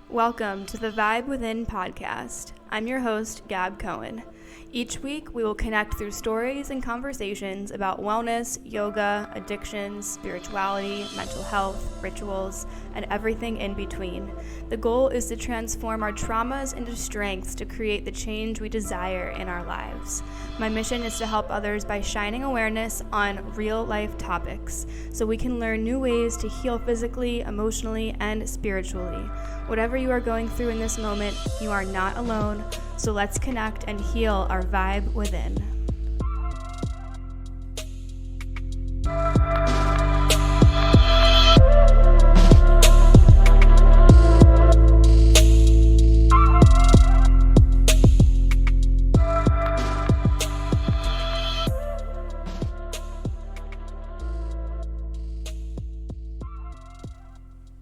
Welcome to the Vibe Within podcast. I'm your host, Gab Cohen. Each week, we will connect through stories and conversations about wellness, yoga, addictions, spirituality, mental health, rituals, and everything in between. The goal is to transform our traumas into strengths to create the change we desire in our lives. My mission is to help others by shining awareness on real-life topics so we can learn new ways to heal physically, emotionally, and spiritually. Whatever you are going through in this moment, you are not alone, so let's connect and heal our vibe within.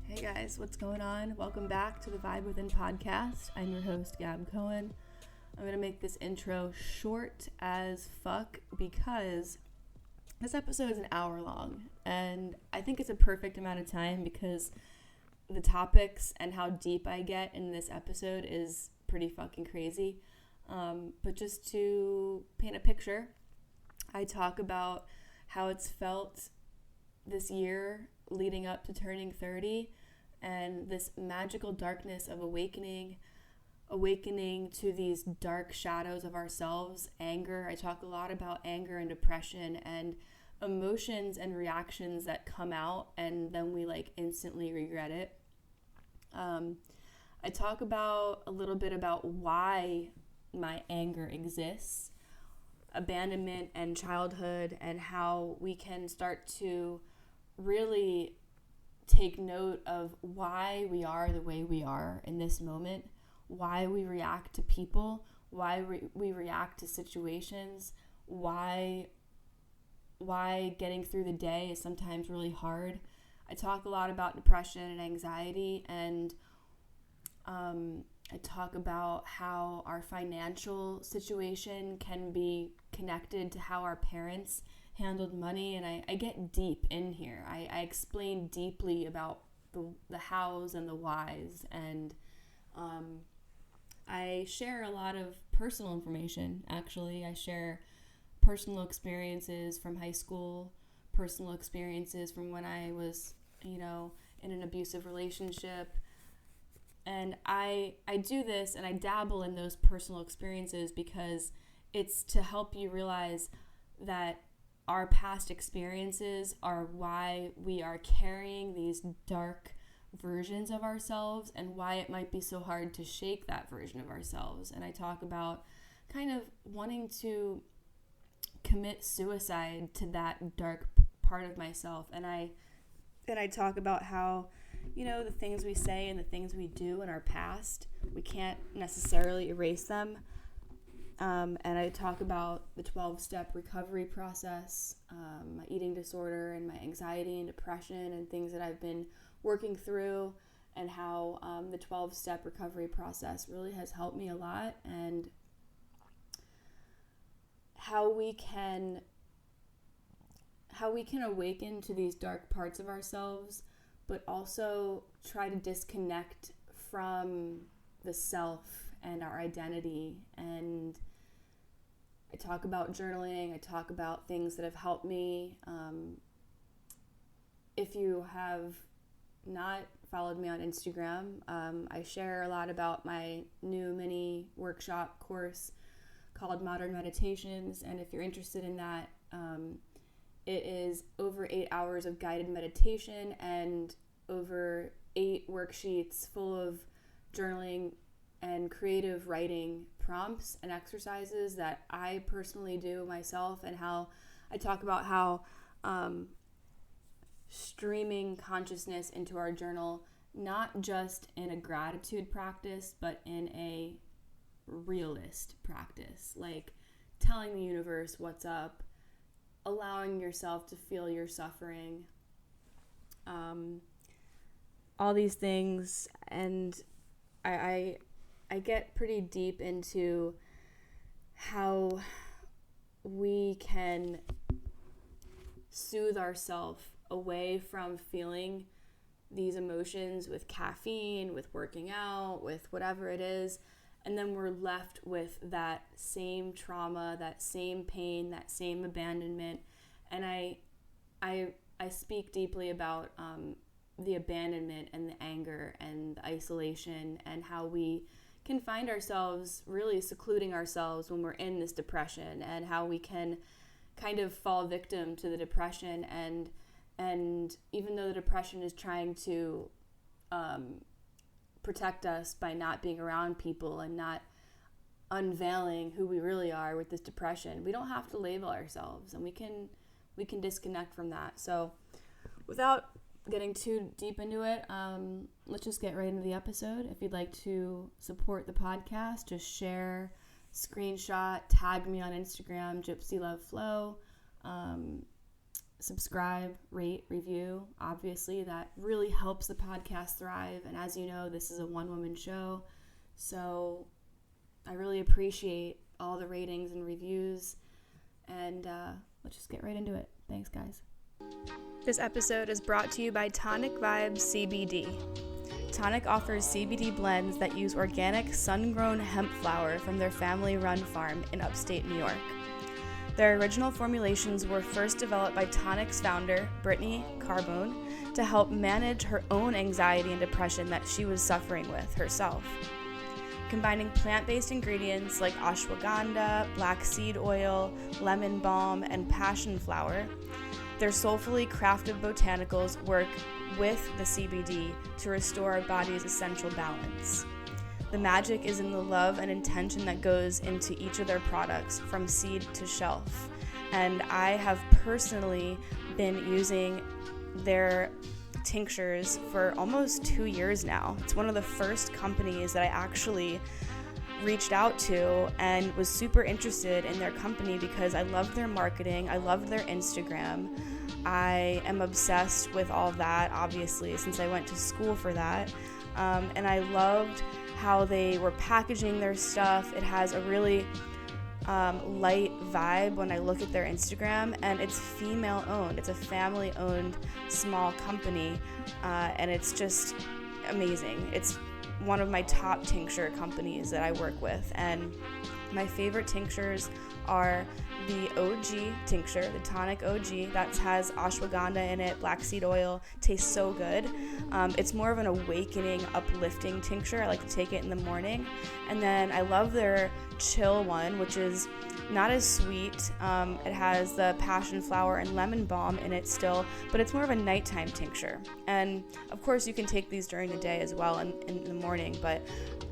Hey guys, what's going on? Welcome back to the Vibe Within podcast. I'm your host, Gab Cohen. I'm going to make this intro short as fuck because this episode is an hour long, and I think it's a perfect amount of time because the topics and how deep I get in this episode is pretty fucking crazy. But just to paint a picture, I talk about how it's felt this year leading up to turning 30 and this magical darkness of awakening to these dark shadows of ourselves, anger. I talk a lot about anger and depression and emotions and reactions that come out and then we instantly regret it. I talk about a little bit about why my anger exists, abandonment and childhood, and how we can start to really take note of why we are the way we are in this moment, why we react to people, why we react to situations, why getting through the day is sometimes really hard. I talk a lot about depression and anxiety, and I talk about how our financial situation can be connected to how our parents handled money, and I get deep in here. I explain deeply about the hows and the whys, and I share a lot of personal information, actually. I share personal experiences from high school, personal experiences from when I was, in an abusive relationship. And I do this and I dabble in those personal experiences because it's to help you realize that our past experiences are why we are carrying these dark versions of ourselves and why it might be so hard to shake that version of ourselves. And I talk about kind of wanting to commit suicide to that dark part of myself. And I talk about how, the things we say and the things we do in our past, we can't necessarily erase them. And I talk about the 12-step recovery process, my eating disorder and my anxiety and depression and things that I've been working through, and how the 12-step recovery process really has helped me a lot, and how we can awaken to these dark parts of ourselves, but also try to disconnect from the self and our identity. And I talk about journaling. I talk about things that have helped me. If you have not followed me on Instagram, I share a lot about my new mini workshop course called Modern Meditations. And if you're interested in that, it is over 8 hours of guided meditation and over 8 worksheets full of journaling and creative writing prompts and exercises that I personally do myself, and how I talk about how streaming consciousness into our journal, not just in a gratitude practice, but in a realist practice, like telling the universe what's up, allowing yourself to feel your suffering, all these things. And I get pretty deep into how we can soothe ourselves away from feeling these emotions with caffeine, with working out, with whatever it is, and then we're left with that same trauma, that same pain, that same abandonment. And I speak deeply about the abandonment and the anger and the isolation, and how we can find ourselves really secluding ourselves when we're in this depression, and how we can kind of fall victim to the depression. And even though the depression is trying to protect us by not being around people and not unveiling who we really are with this depression, we don't have to label ourselves, and we can disconnect from that. So without getting too deep into it, let's just get right into the episode. If you'd like to support the podcast, just share, screenshot, tag me on Instagram, Gypsy Love Flow, subscribe, rate, review. Obviously, that really helps the podcast thrive. And as you know, this is a one-woman show, so I really appreciate all the ratings and reviews. And let's just get right into it. Thanks, guys. This episode is brought to you by Tonic Vibes CBD. Tonic offers CBD blends that use organic sun-grown hemp flower from their family-run farm in upstate New York. Their original formulations were first developed by Tonic's founder, Brittany Carbone, to help manage her own anxiety and depression that she was suffering with herself. Combining plant-based ingredients like ashwagandha, black seed oil, lemon balm, and passion flower, their soulfully crafted botanicals work with the CBD to restore our body's essential balance. The magic is in the love and intention that goes into each of their products from seed to shelf. And I have personally been using their tinctures for almost 2 years now. It's one of the first companies that I actually reached out to and was super interested in their company because I loved their marketing, I loved their Instagram. I am obsessed with all of that, obviously, since I went to school for that. And I loved how they were packaging their stuff. It has a really light vibe when I look at their Instagram, and it's female owned. It's a family owned small company, and it's just amazing. It's one of my top tincture companies that I work with, and my favorite tinctures are the OG tincture, the Tonic OG, that has ashwagandha in it, black seed oil, tastes so good. It's more of an awakening, uplifting tincture. I like to take it in the morning. And then I love their chill one, which is not as sweet. It has the passion flower and lemon balm in it still, but it's more of a nighttime tincture. And of course you can take these during the day as well in the morning, but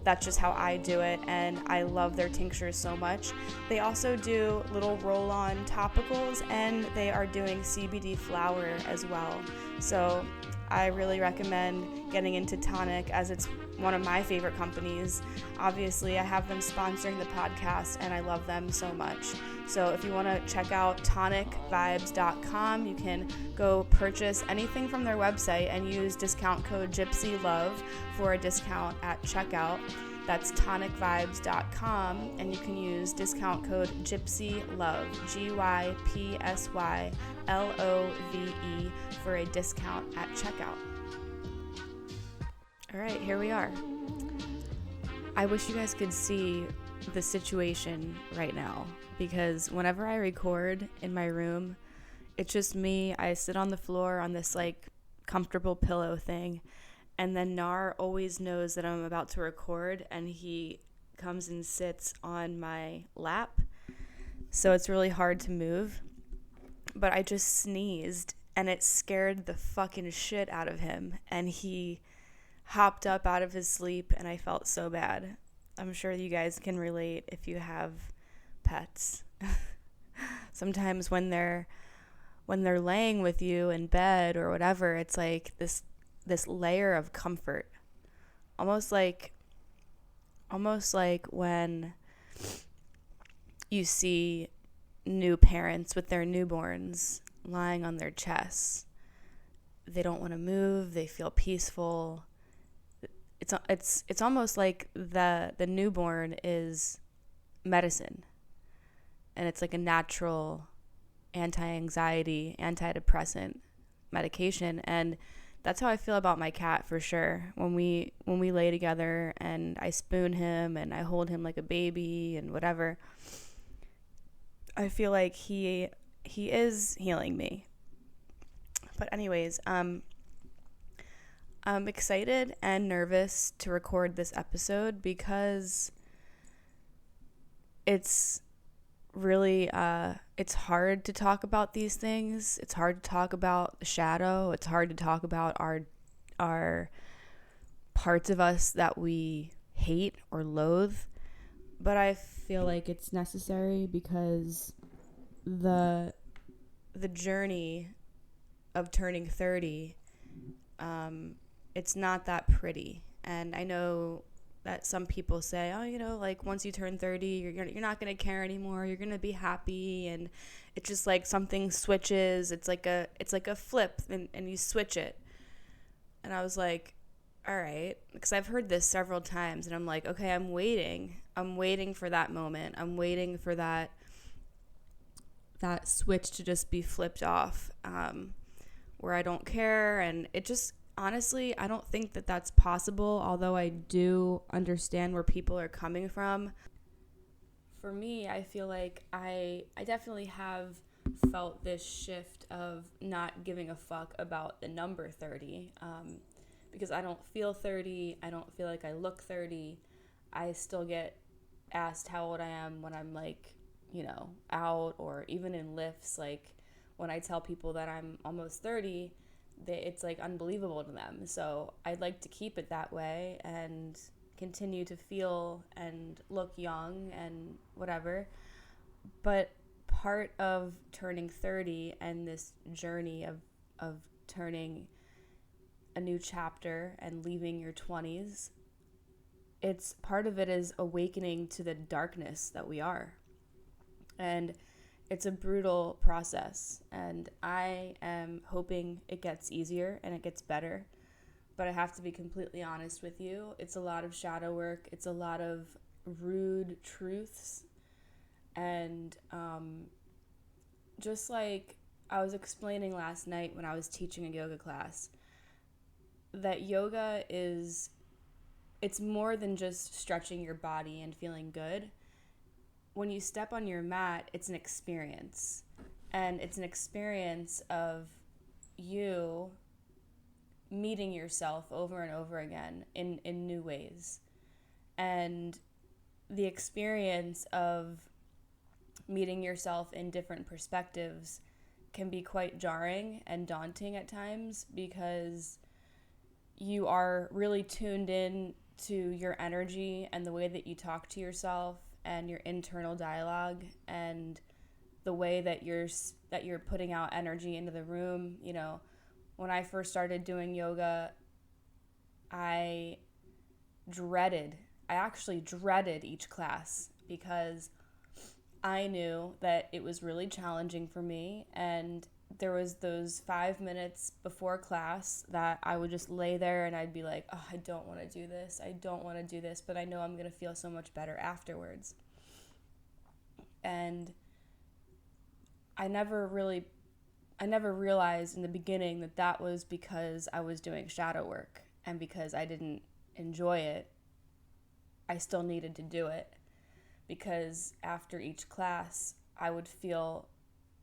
that's just how I do it, and I love their tinctures so much. They also do little roll-on topicals, and they are doing CBD flower as well. So I really recommend getting into Tonic, as it's one of my favorite companies. Obviously, I have them sponsoring the podcast, and I love them so much. So if you want to check out tonicvibes.com, you can go purchase anything from their website and use discount code GYPSYLOVE for a discount at checkout. That's tonicvibes.com, and you can use discount code GYPSYLOVE, GYPSYLOVE, for a discount at checkout. All right, here we are. I wish you guys could see the situation right now, because whenever I record in my room, it's just me. I sit on the floor on this like comfortable pillow thing, and then Nar always knows that I'm about to record, and he comes and sits on my lap, so it's really hard to move. But I just sneezed, and it scared the fucking shit out of him, and he hopped up out of his sleep, and I felt so bad. I'm sure you guys can relate if you have pets. Sometimes when they're laying with you in bed or whatever, it's like this layer of comfort, almost like when you see new parents with their newborns lying on their chests. They don't want to move, they feel peaceful. It's almost like the newborn is medicine, and it's like a natural anti-anxiety, antidepressant medication, and that's how I feel about my cat for sure. When we lay together and I spoon him and I hold him like a baby and whatever, I feel like he is healing me. But anyways, I'm excited and nervous to record this episode because it's really it's hard to talk about these things. It's hard to talk about the shadow. It's hard to talk about our parts of us that we hate or loathe. But I feel like it's necessary because the journey of turning 30, it's not that pretty. And I know that some people say, oh, like once you turn 30, you're not going to care anymore. You're going to be happy. And it's just like something switches. It's like a flip and you switch it. And I was like, all right, because I've heard this several times and I'm like, okay, I'm waiting for that moment. I'm waiting for that switch to just be flipped off, where I don't care. And it just, honestly, I don't think that that's possible, although I do understand where people are coming from. For me, I feel like I definitely have felt this shift of not giving a fuck about the number 30, because I don't feel 30. I don't feel like I look 30. I still get asked how old I am when I'm like, out or even in lifts. Like when I tell people that I'm almost 30, it's like unbelievable to them. So I'd like to keep it that way and continue to feel and look young and whatever. But part of turning 30 and this journey of turning a new chapter and leaving your 20s, it's part of it is awakening to the darkness that we are. And it's a brutal process, and I am hoping it gets easier and it gets better. But I have to be completely honest with you. It's a lot of shadow work. It's a lot of rude truths. And just like I was explaining last night when I was teaching a yoga class, that yoga it's more than just stretching your body and feeling good. When you step on your mat, it's an experience. And it's an experience of you meeting yourself over and over again in new ways. And the experience of meeting yourself in different perspectives can be quite jarring and daunting at times, because you are really tuned in to your energy and the way that you talk to yourself and your internal dialogue and the way that you're putting out energy into the room. When I first started doing yoga, I actually dreaded each class, because I knew that it was really challenging for me, and there was those 5 minutes before class that I would just lay there and I'd be like, oh, I don't want to do this. I don't want to do this, but I know I'm going to feel so much better afterwards. And I never realized in the beginning that was because I was doing shadow work, and because I didn't enjoy it, I still needed to do it, because after each class, I would feel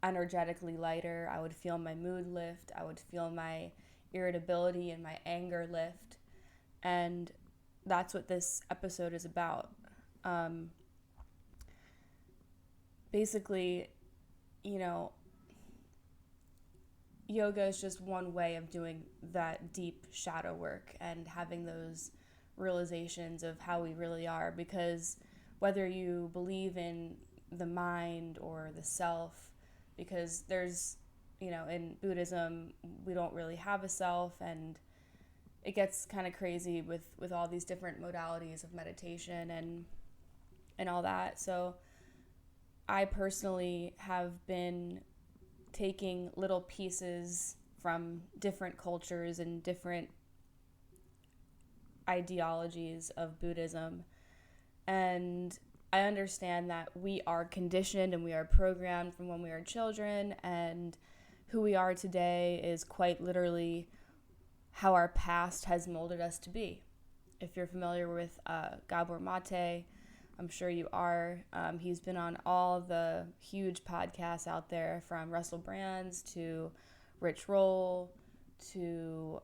energetically lighter. I would feel my mood lift. I would feel my irritability and my anger lift. And that's what this episode is about. Basically, yoga is just one way of doing that deep shadow work and having those realizations of how we really are. Because whether you believe in the mind or the self, because there's, in Buddhism, we don't really have a self, and it gets kind of crazy with all these different modalities of meditation and all that. So I personally have been taking little pieces from different cultures and different ideologies of Buddhism, and I understand that we are conditioned and we are programmed from when we are children, and who we are today is quite literally how our past has molded us to be. If you're familiar with Gabor Mate, I'm sure you are. He's been on all the huge podcasts out there, from Russell Brand's to Rich Roll to,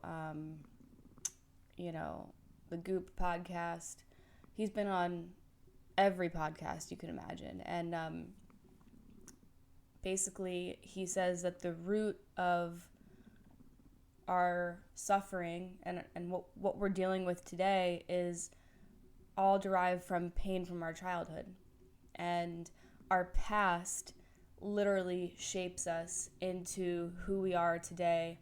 the Goop podcast. He's been on every podcast you can imagine. And basically, he says that the root of our suffering and what we're dealing with today is all derived from pain from our childhood. And our past literally shapes us into who we are today,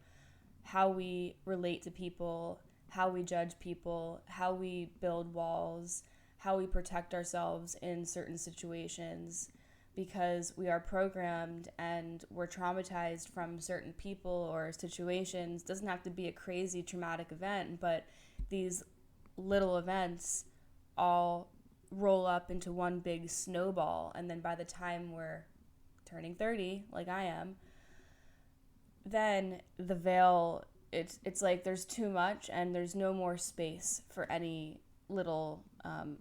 how we relate to people, how we judge people, how we build walls, how we protect ourselves in certain situations, because we are programmed and we're traumatized from certain people or situations. It doesn't have to be a crazy traumatic event, but these little events all roll up into one big snowball. And then by the time we're turning 30, like I am, then the veil, it's like there's too much and there's no more space for any little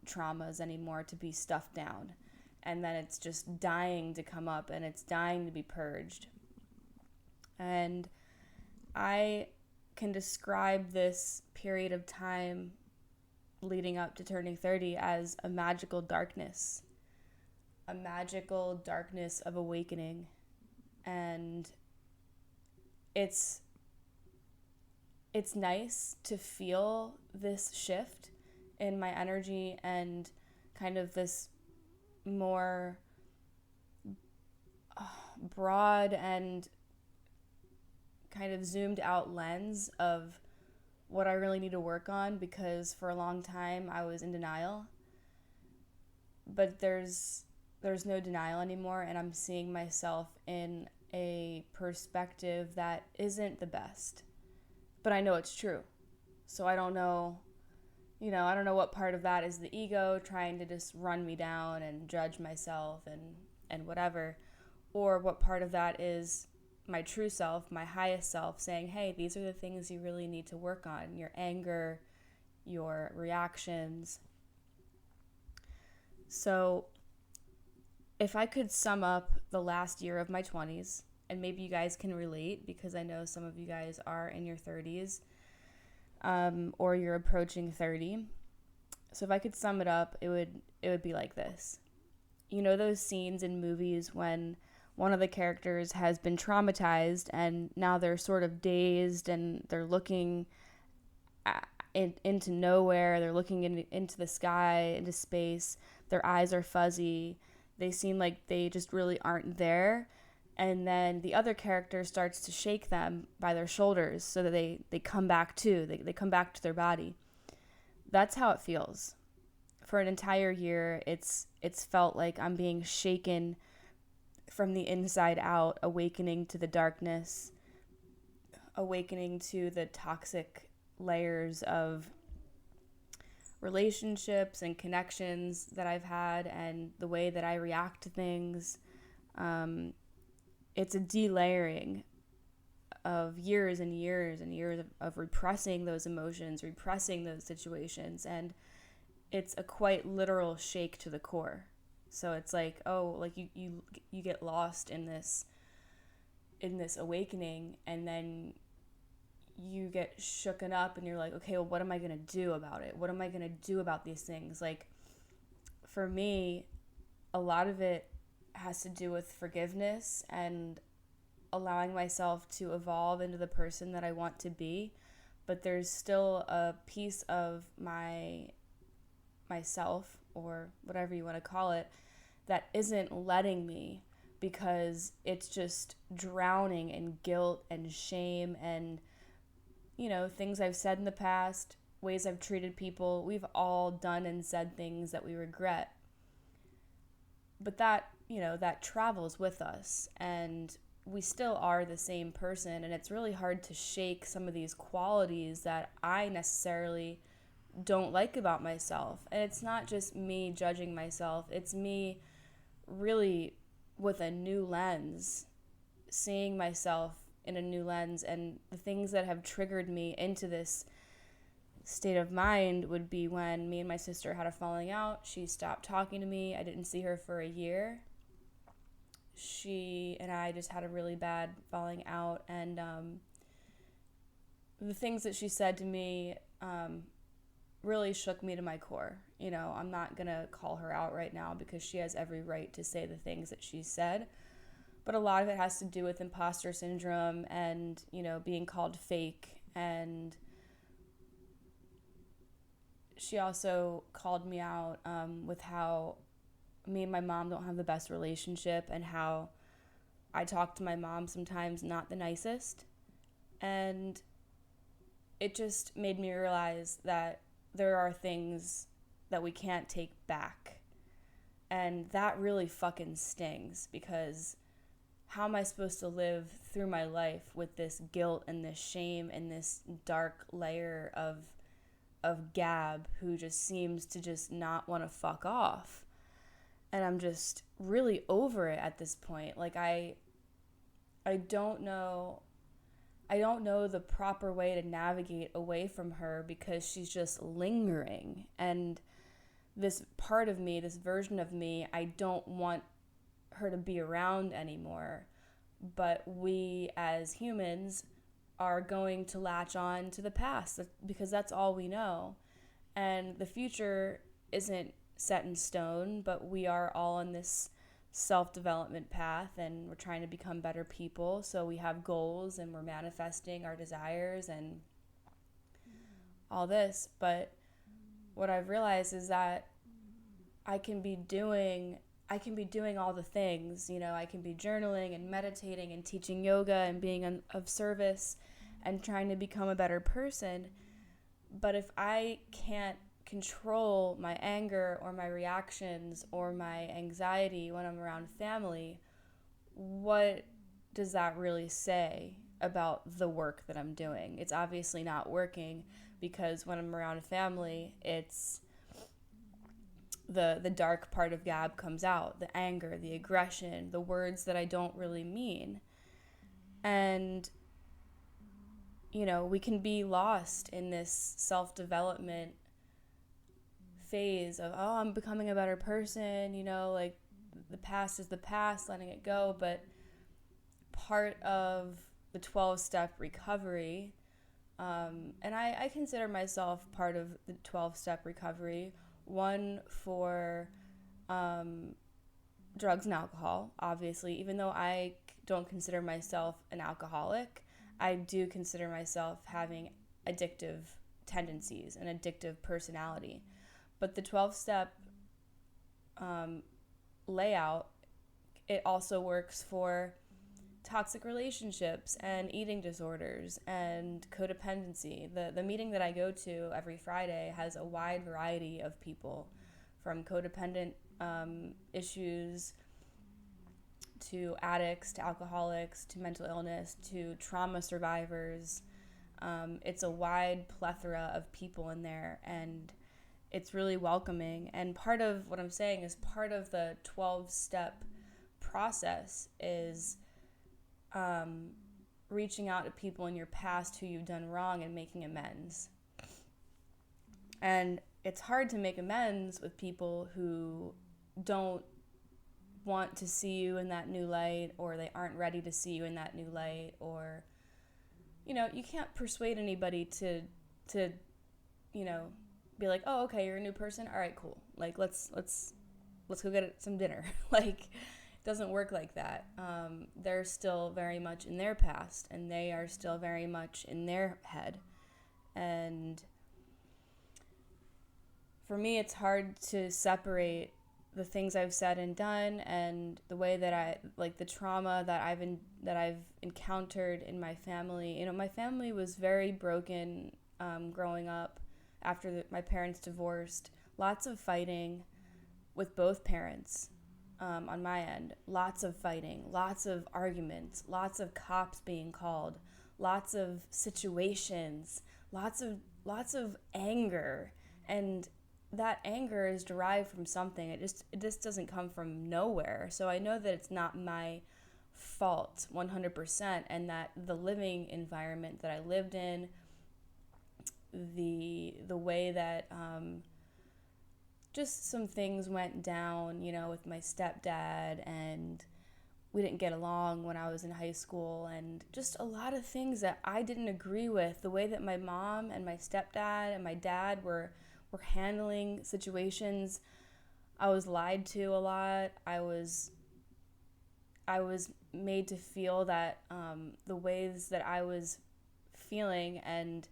traumas anymore to be stuffed down. And then it's just dying to come up and it's dying to be purged. And I can describe this period of time leading up to turning 30 as a magical darkness of awakening. And it's nice to feel this shift in my energy and kind of this more broad and kind of zoomed out lens of what I really need to work on, because for a long time I was in denial. But there's no denial anymore, and I'm seeing myself in a perspective that isn't the best. But I know it's true. So I don't know what part of that is the ego trying to just run me down and judge myself and whatever, or what part of that is my true self, my highest self, saying, hey, these are the things you really need to work on: your anger, your reactions. So if I could sum up the last year of my 20s, and maybe you guys can relate because I know some of you guys are in your 30s, or you're approaching 30. So if I could sum it up, it would be like this. You know those scenes in movies when one of the characters has been traumatized and now they're sort of dazed and they're looking into nowhere, they're looking into the sky, into space, their eyes are fuzzy, they seem like they just really aren't there. And then the other character starts to shake them by their shoulders so that they come back to, they come back to their body. That's how it feels. For an entire year, it's felt like I'm being shaken from the inside out, awakening to the darkness, awakening to the toxic layers of relationships and connections that I've had and the way that I react to things. It's a delayering of years and years and years of repressing those emotions, repressing those situations, and it's a quite literal shake to the core. So it's like, you get lost in this awakening, and then you get shooken up and you're like, okay, well, what am I going to do about it? What am I going to do about these things? Like, for me, a lot of it has to do with forgiveness and allowing myself to evolve into the person that I want to be. But there's still a piece of myself, or whatever you want to call it, that isn't letting me, because it's just drowning in guilt and shame and, things I've said in the past, ways I've treated people. We've all done and said things that we regret. But that travels with us, and we still are the same person, and it's really hard to shake some of these qualities that I necessarily don't like about myself. And it's not just me judging myself, it's me really with a new lens seeing myself in a new lens. And the things that have triggered me into this state of mind would be when me and my sister had a falling out. She stopped talking to me. I didn't see her for a year. She and I just had a really bad falling out, and the things that she said to me really shook me to my core. You know, I'm not gonna call her out right now because she has every right to say the things that she said, but a lot of it has to do with imposter syndrome and, you know, being called fake. And she also called me out with how me and my mom don't have the best relationship, and how I talk to my mom sometimes not the nicest. And it just made me realize that there are things that we can't take back. And that really fucking stings, because how am I supposed to live through my life with this guilt and this shame and this dark layer of Gab, who just seems to just not want to fuck off? And I'm just really over it at this point. Like, I don't know the proper way to navigate away from her, because she's just lingering. And this part of me, this version of me, I don't want her to be around anymore. But we as humans are going to latch on to the past, because that's all we know. And the future isn't set in stone, but we are all on this self-development path, and we're trying to become better people. So we have goals, and we're manifesting our desires and all this. But what I've realized is that I can be doing all the things. You know, I can be journaling and meditating and teaching yoga and being of service and trying to become a better person. But if I can't control my anger or my reactions or my anxiety when I'm around family, what does that really say about the work that I'm doing? It's obviously not working, because when I'm around family, it's the dark part of Gab comes out, the anger, the aggression, the words that I don't really mean. And you know, we can be lost in this self-development phase of, oh, I'm becoming a better person, you know, like the past is the past, letting it go. But part of the 12-step recovery, and I consider myself part of the 12-step recovery, one for drugs and alcohol, obviously. Even though I don't consider myself an alcoholic, I do consider myself having addictive tendencies, an addictive personality. But the 12-step layout, it also works for toxic relationships and eating disorders and codependency. The meeting that I go to every Friday has a wide variety of people, from codependent issues to addicts, to alcoholics, to mental illness, to trauma survivors. It's a wide plethora of people in there, and it's really welcoming. And part of what I'm saying is, part of the 12-step process is reaching out to people in your past who you've done wrong and making amends. And it's hard to make amends with people who don't want to see you in that new light, or they aren't ready to see you in that new light. Or, you know, you can't persuade anybody to you know, be like, oh, okay, you're a new person, all right, cool, like let's go get some dinner. Like, it doesn't work like that. They're still very much in their past, and they are still very much in their head. And for me, it's hard to separate the things I've said and done, and the way that I, like, the trauma that I've encountered in my family. You know, my family was very broken growing up after my parents divorced. Lots of fighting with both parents on my end. Lots of fighting, lots of arguments, lots of cops being called, lots of situations, lots of anger. And that anger is derived from something. It just doesn't come from nowhere. So I know that it's not my fault 100%, and that the living environment that I lived in, the way that just some things went down, with my stepdad, and we didn't get along when I was in high school, and just a lot of things that I didn't agree with, the way that my mom and my stepdad and my dad were handling situations. I was lied to a lot. I was made to feel that the ways that I was feeling and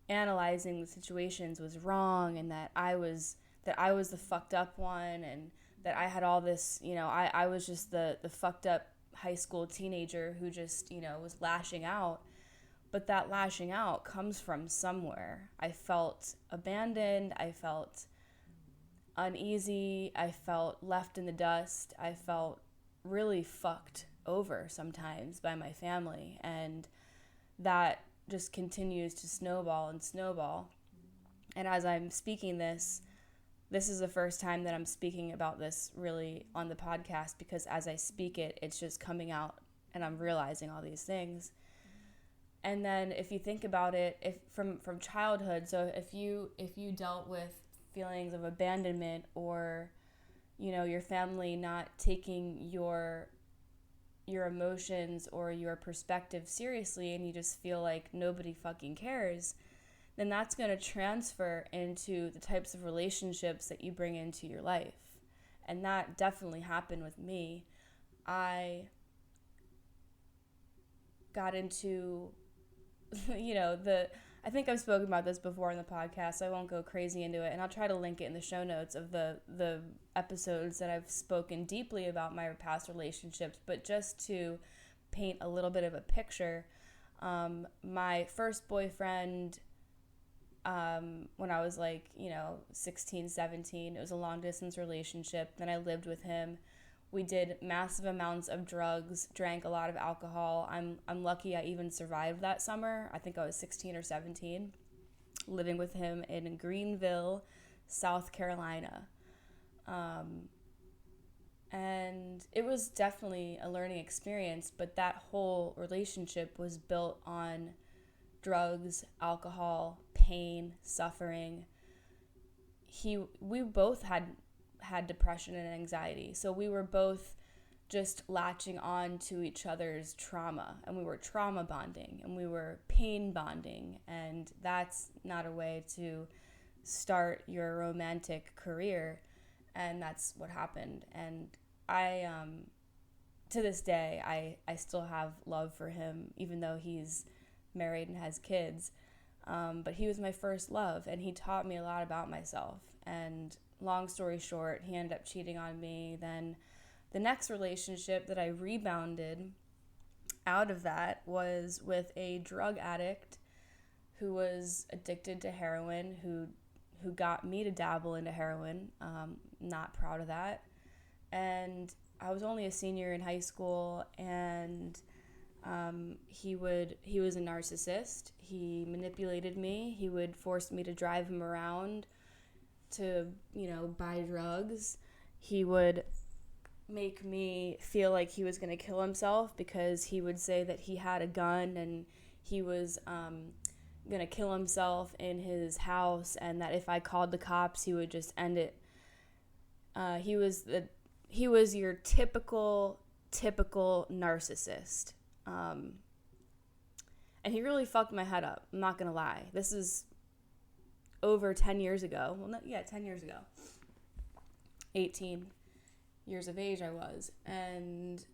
analyzing the situations was wrong, and that I was the fucked up one, and that I had all this, I was just the fucked up high school teenager who just, was lashing out. But that lashing out comes from somewhere. I felt abandoned. I felt uneasy. I felt left in the dust. I felt really fucked over sometimes by my family. And that just continues to snowball and snowball. And as I'm speaking this is the first time that I'm speaking about this really on the podcast, because as I speak it, it's just coming out and I'm realizing all these things. And then if you think about it, if from childhood, so if you dealt with feelings of abandonment, or your family not taking your emotions or your perspective seriously, and you just feel like nobody fucking cares, then that's going to transfer into the types of relationships that you bring into your life. And that definitely happened with me. I got into I think I've spoken about this before in the podcast, so I won't go crazy into it, and I'll try to link it in the show notes of the episodes that I've spoken deeply about my past relationships. But just to paint a little bit of a picture, my first boyfriend, when I was 16, 17, it was a long distance relationship. Then I lived with him. We did massive amounts of drugs, drank a lot of alcohol. I'm lucky I even survived that summer. I think I was 16 or 17, living with him in Greenville, South Carolina. And it was definitely a learning experience, but that whole relationship was built on drugs, alcohol, pain, suffering. We both had depression and anxiety. So we were both just latching on to each other's trauma, and we were trauma bonding, and we were pain bonding, and that's not a way to start your romantic career. And that's what happened. And I to this day I still have love for him, even though he's married and has kids. But he was my first love, and he taught me a lot about myself. And long story short, he ended up cheating on me. Then the next relationship that I rebounded out of that was with a drug addict who was addicted to heroin, who got me to dabble into heroin. Not proud of that. And I was only a senior in high school, and he was a narcissist. He manipulated me. He would force me to drive him around to, buy drugs. He would make me feel like he was going to kill himself, because he would say that he had a gun and he was going to kill himself in his house, and that if I called the cops, he would just end it. He was your typical narcissist. And he really fucked my head up. I'm not going to lie. This is over 10 years ago. 10 years ago. 18 years of age I was. And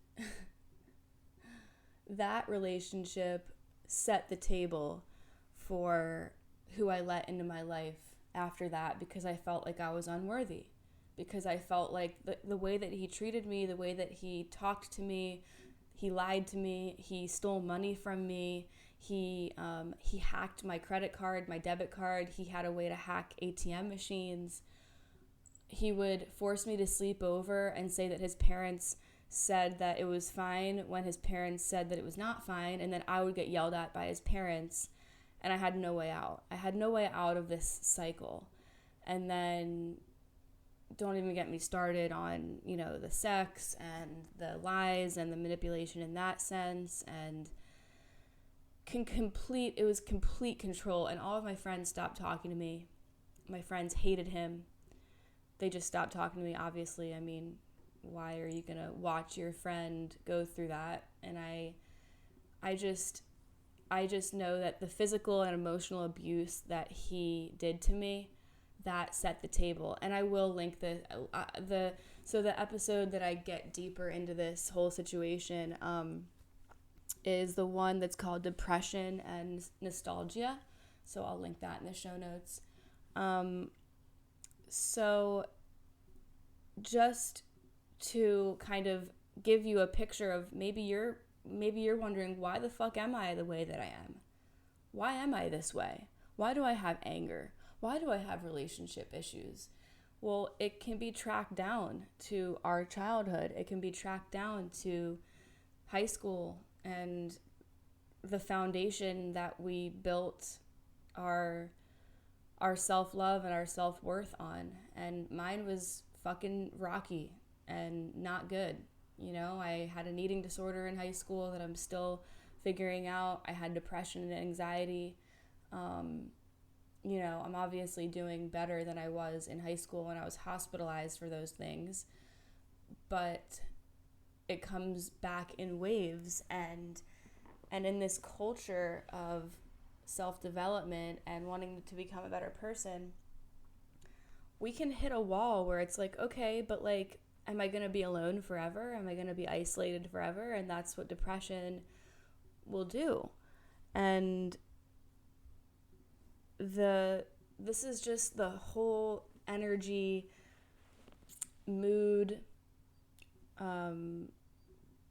that relationship set the table for who I let into my life after that, because I felt like I was unworthy. Because I felt like the way that he treated me, the way that he talked to me, he lied to me, he stole money from me, he hacked my credit card, my debit card, he had a way to hack ATM machines. He would force me to sleep over and say that his parents said that it was fine when his parents said that it was not fine, and then I would get yelled at by his parents, and I had no way out. I had no way out of this cycle. And then don't even get me started on, you know, the sex and the lies and the manipulation in that sense. And it was complete control. And all of my friends stopped talking to me. My friends hated him. They just stopped talking to me, obviously. I mean, why are you going to watch your friend go through that? And I just know that the physical and emotional abuse that he did to me, that set the table. And I will link the episode that I get deeper into this whole situation is the one that's called Depression and Nostalgia. So I'll link that in the show notes. So just to kind of give you a picture of maybe you're wondering, why the fuck am I the way that I am? Why am I this way? Why do I have anger? Why do I have relationship issues? Well, it can be tracked down to our childhood. It can be tracked down to high school and the foundation that we built our self-love and our self-worth on. And mine was fucking rocky and not good. You know, I had an eating disorder in high school that I'm still figuring out. I had depression and anxiety. You know, I'm obviously doing better than I was in high school when I was hospitalized for those things. But it comes back in waves, and in this culture of self-development and wanting to become a better person, we can hit a wall where it's like, okay, but like, am I going to be alone forever? Am I going to be isolated forever? And that's what depression will do. And this is just the whole energy, mood,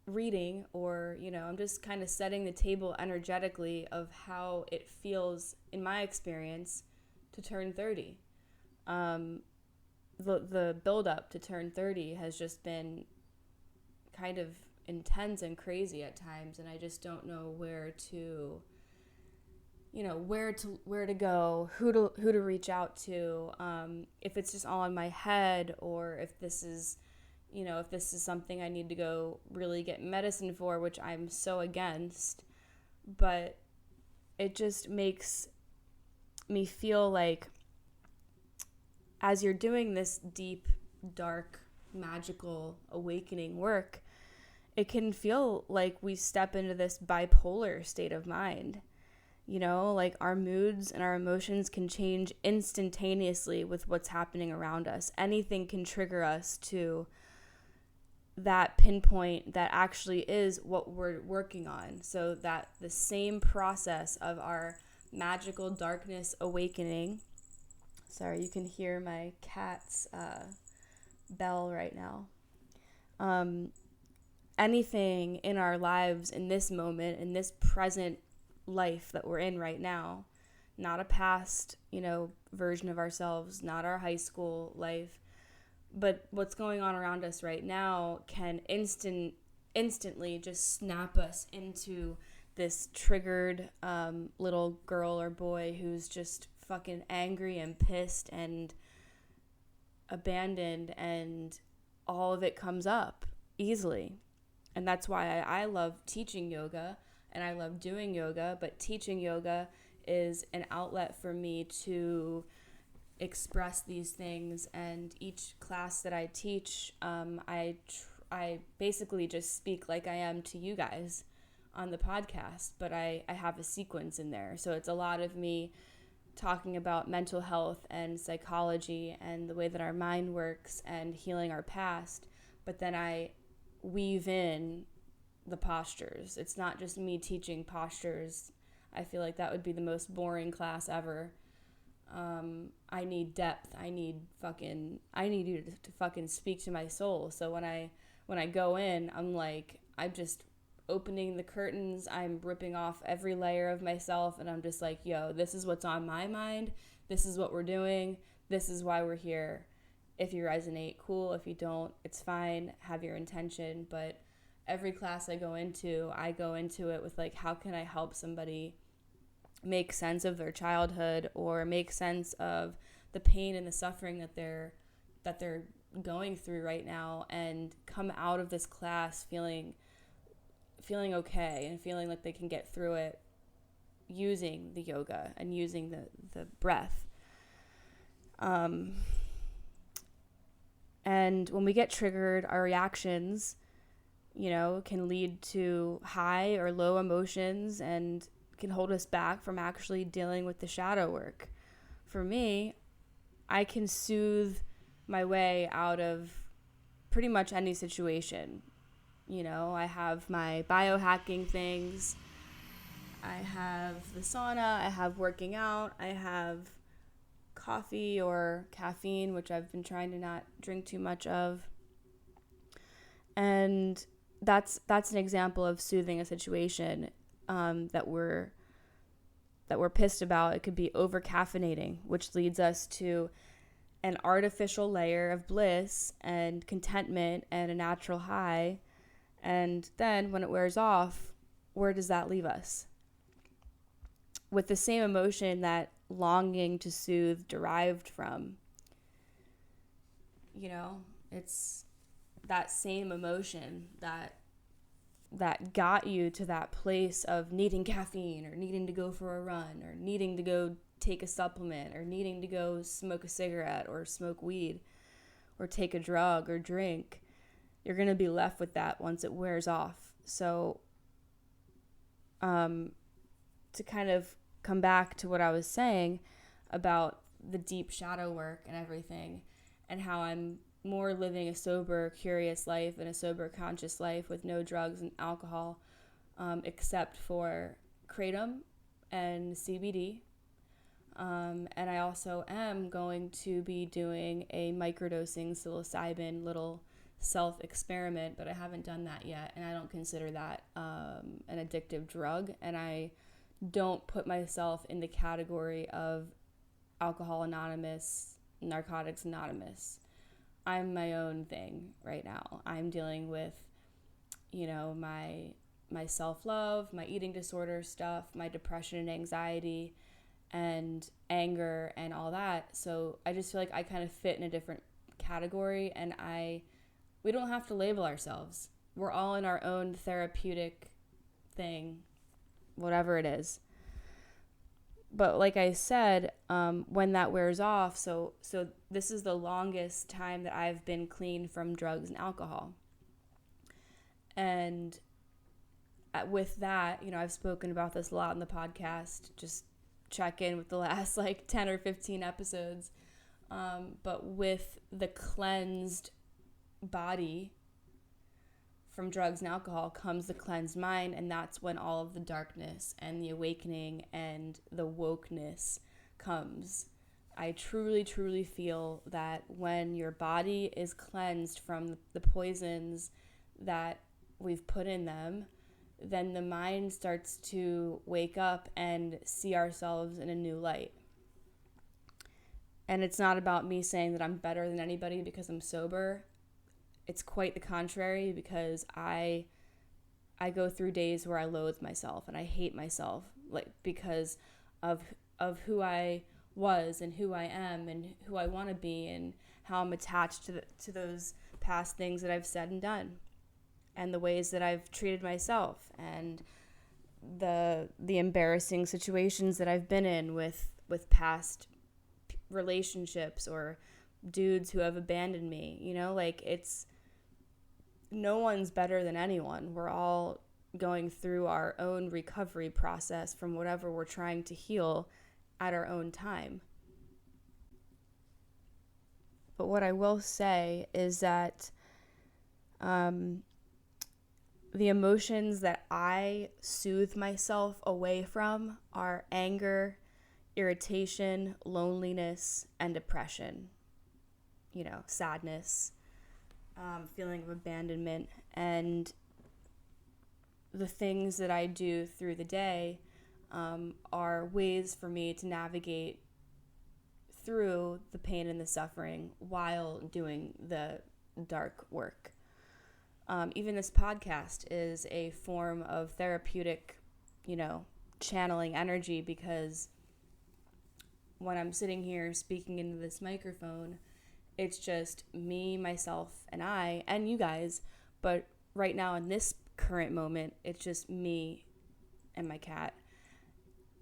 reading, or, you know, I'm just kind of setting the table energetically of how it feels in my experience to turn 30. The build up to turn 30 has just been kind of intense and crazy at times, and I just don't know where to go, who to reach out to, if it's just all in my head, or if this is something I need to go really get medicine for, which I'm so against. But it just makes me feel like, as you're doing this deep, dark, magical awakening work, it can feel like we step into this bipolar state of mind. You know, like our moods and our emotions can change instantaneously with what's happening around us. Anything can trigger us to that pinpoint that actually is what we're working on. So that the same process of our magical darkness awakening. Sorry, you can hear my cat's bell right now. Anything in our lives in this moment, in this present life that we're in right now, not a past, version of ourselves, not our high school life, but what's going on around us right now can instantly just snap us into this triggered little girl or boy who's just fucking angry and pissed and abandoned, and all of it comes up easily. And that's why I love teaching yoga and I love doing yoga, but teaching yoga is an outlet for me to express these things. And each class that I teach, I basically just speak like I am to you guys on the podcast, but I have a sequence in there. So it's a lot of me talking about mental health and psychology and the way that our mind works and healing our past, but then I weave in the postures. It's not just me teaching postures. I feel like that would be the most boring class ever. I need depth. I need you to fucking speak to my soul. So when I go in, I'm just opening the curtains. I'm ripping off every layer of myself, and I'm just like, yo, this is what's on my mind. This is what we're doing. This is why we're here. If you resonate, cool. If you don't, it's fine. Have your intention. But every class I go into it with like, how can I help somebody make sense of their childhood, or make sense of the pain and the suffering that they're they're going through right now and come out of this class feeling okay and feeling like they can get through it using the yoga and using the breath. And when we get triggered, our reactions, can lead to high or low emotions and can hold us back from actually dealing with the shadow work. For me, I can soothe my way out of pretty much any situation. I have my biohacking things. I have the sauna. I have working out. I have coffee or caffeine, which I've been trying to not drink too much of. And that's an example of soothing a situation that we're pissed about. It could be over caffeinating, which leads us to an artificial layer of bliss and contentment and a natural high. And then when it wears off, where does that leave us? With the same emotion that longing to soothe derived from. It's that same emotion that got you to that place of needing caffeine or needing to go for a run or needing to go take a supplement or needing to go smoke a cigarette or smoke weed or take a drug or drink. You're going to be left with that once it wears off. So to kind of come back to what I was saying about the deep shadow work and everything, and how I'm more living a sober, curious life and a sober, conscious life with no drugs and alcohol, except for kratom and CBD. And I also am going to be doing a microdosing psilocybin little self-experiment, but I haven't done that yet, and I don't consider that an addictive drug, and I don't put myself in the category of Alcohol Anonymous, Narcotics Anonymous. I'm my own thing right now. I'm dealing with, my self-love, my eating disorder stuff, my depression and anxiety and anger and all that. So I just feel like I kind of fit in a different category, and we don't have to label ourselves. We're all in our own therapeutic thing, whatever it is. But like I said, when that wears off, so this is the longest time that I've been clean from drugs and alcohol. And with that, I've spoken about this a lot in the podcast. Just check in with the last 10 or 15 episodes. But with the cleansed body from drugs and alcohol comes the cleansed mind, and that's when all of the darkness and the awakening and the wokeness comes. I truly, truly feel that when your body is cleansed from the poisons that we've put in them, then the mind starts to wake up and see ourselves in a new light. And it's not about me saying that I'm better than anybody because I'm sober. It's quite the contrary, because I go through days where I loathe myself and I hate myself, because of who I was and who I am and who I want to be and how I'm attached to those past things that I've said and done, and the ways that I've treated myself, and the embarrassing situations that I've been in with past relationships or dudes who have abandoned me. It's no one's better than anyone. We're all going through our own recovery process from whatever we're trying to heal at our own time. But what I will say is that the emotions that I soothe myself away from are anger, irritation, loneliness, and depression. Sadness, feeling of abandonment, and the things that I do through the day are ways for me to navigate through the pain and the suffering while doing the dark work. Even this podcast is a form of therapeutic, channeling energy, because when I'm sitting here speaking into this microphone It's just me, myself, and I, and you guys. But right now, in this current moment, it's just me and my cat.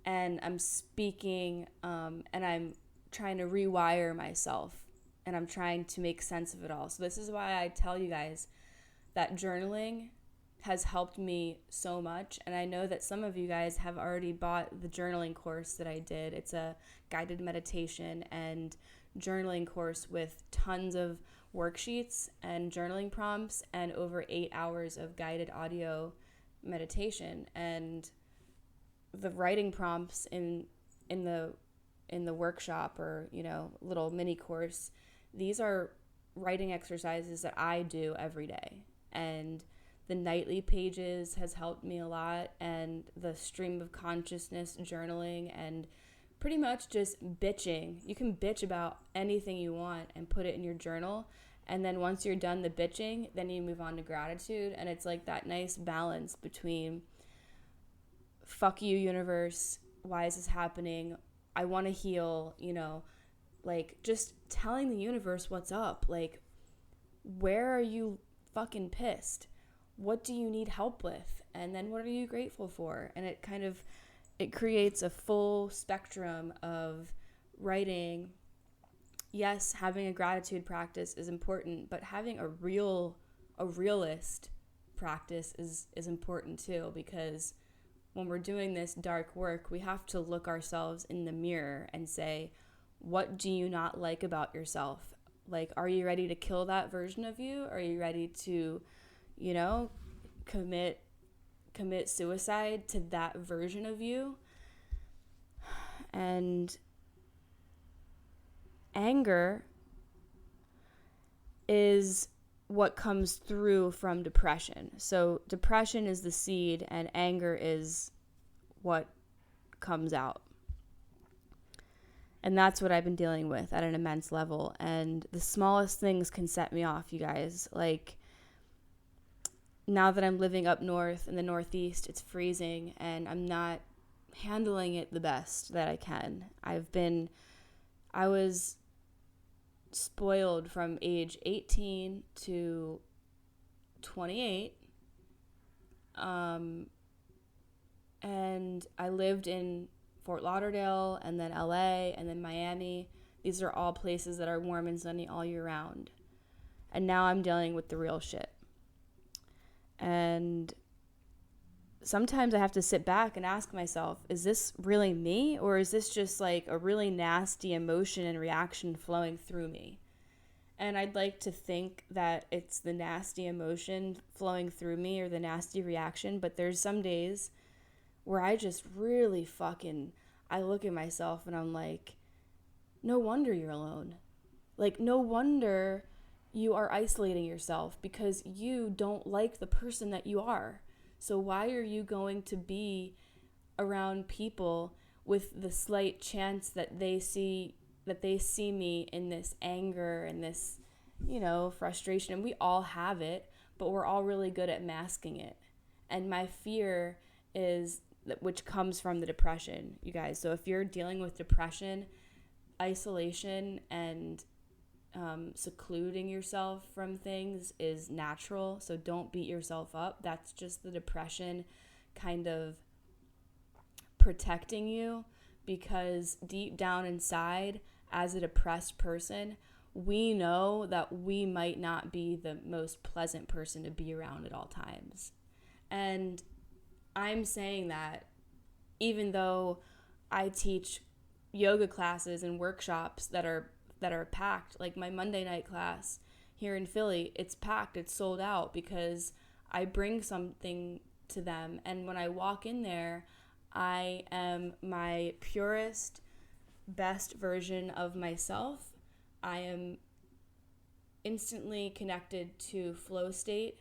And I'm speaking, and I'm trying to rewire myself, and I'm trying to make sense of it all. So this is why I tell you guys that journaling has helped me so much. And I know that some of you guys have already bought the journaling course that I did. It's a guided meditation and journaling course with tons of worksheets and journaling prompts and over 8 hours of guided audio meditation. And the writing prompts in the workshop, or little mini course, these are writing exercises that I do every day. And the nightly pages has helped me a lot, and the stream of consciousness journaling, and pretty much just bitching. You can bitch about anything you want and put it in your journal, and then once you're done the bitching, then you move on to gratitude. And it's like that nice balance between, fuck you, universe, why is this happening, I want to heal, like just telling the universe what's up. Like, where are you fucking pissed? What do you need help with? And then what are you grateful for? And it creates a full spectrum of writing. Yes, having a gratitude practice is important, but having a realist practice is important too, because when we're doing this dark work, we have to look ourselves in the mirror and say, what do you not like about yourself? Like, are you ready to kill that version of you? Are you ready to, commit suicide to that version of you? And anger is what comes through from depression. So depression is the seed, and anger is what comes out. And that's what I've been dealing with at an immense level. And the smallest things can set me off, you guys. Like, now that I'm living up north in the Northeast, it's freezing, and I'm not handling it the best that I can. I was spoiled from age 18 to 28. And I lived in Fort Lauderdale, and then LA, and then Miami. These are all places that are warm and sunny all year round. And now I'm dealing with the real shit. And sometimes I have to sit back and ask myself, is this really me? Or is this just like a really nasty emotion and reaction flowing through me? And I'd like to think that it's the nasty emotion flowing through me, or the nasty reaction. But there's some days where I just really I look at myself and I'm like, no wonder you're alone. Like, no wonder you are isolating yourself, because you don't like the person that you are. So why are you going to be around people with the slight chance that they see me in this anger and this, frustration? And we all have it, but we're all really good at masking it. And my fear is which comes from the depression, you guys. So if you're dealing with depression, isolation and secluding yourself from things is natural. So don't beat yourself up. That's just the depression kind of protecting you, because deep down inside, as a depressed person, we know that we might not be the most pleasant person to be around at all times. And I'm saying that even though I teach yoga classes and workshops that are packed, like my Monday night class here in Philly, it's packed, it's sold out, because I bring something to them. And when I walk in there, I am my purest, best version of myself. I am instantly connected to flow state,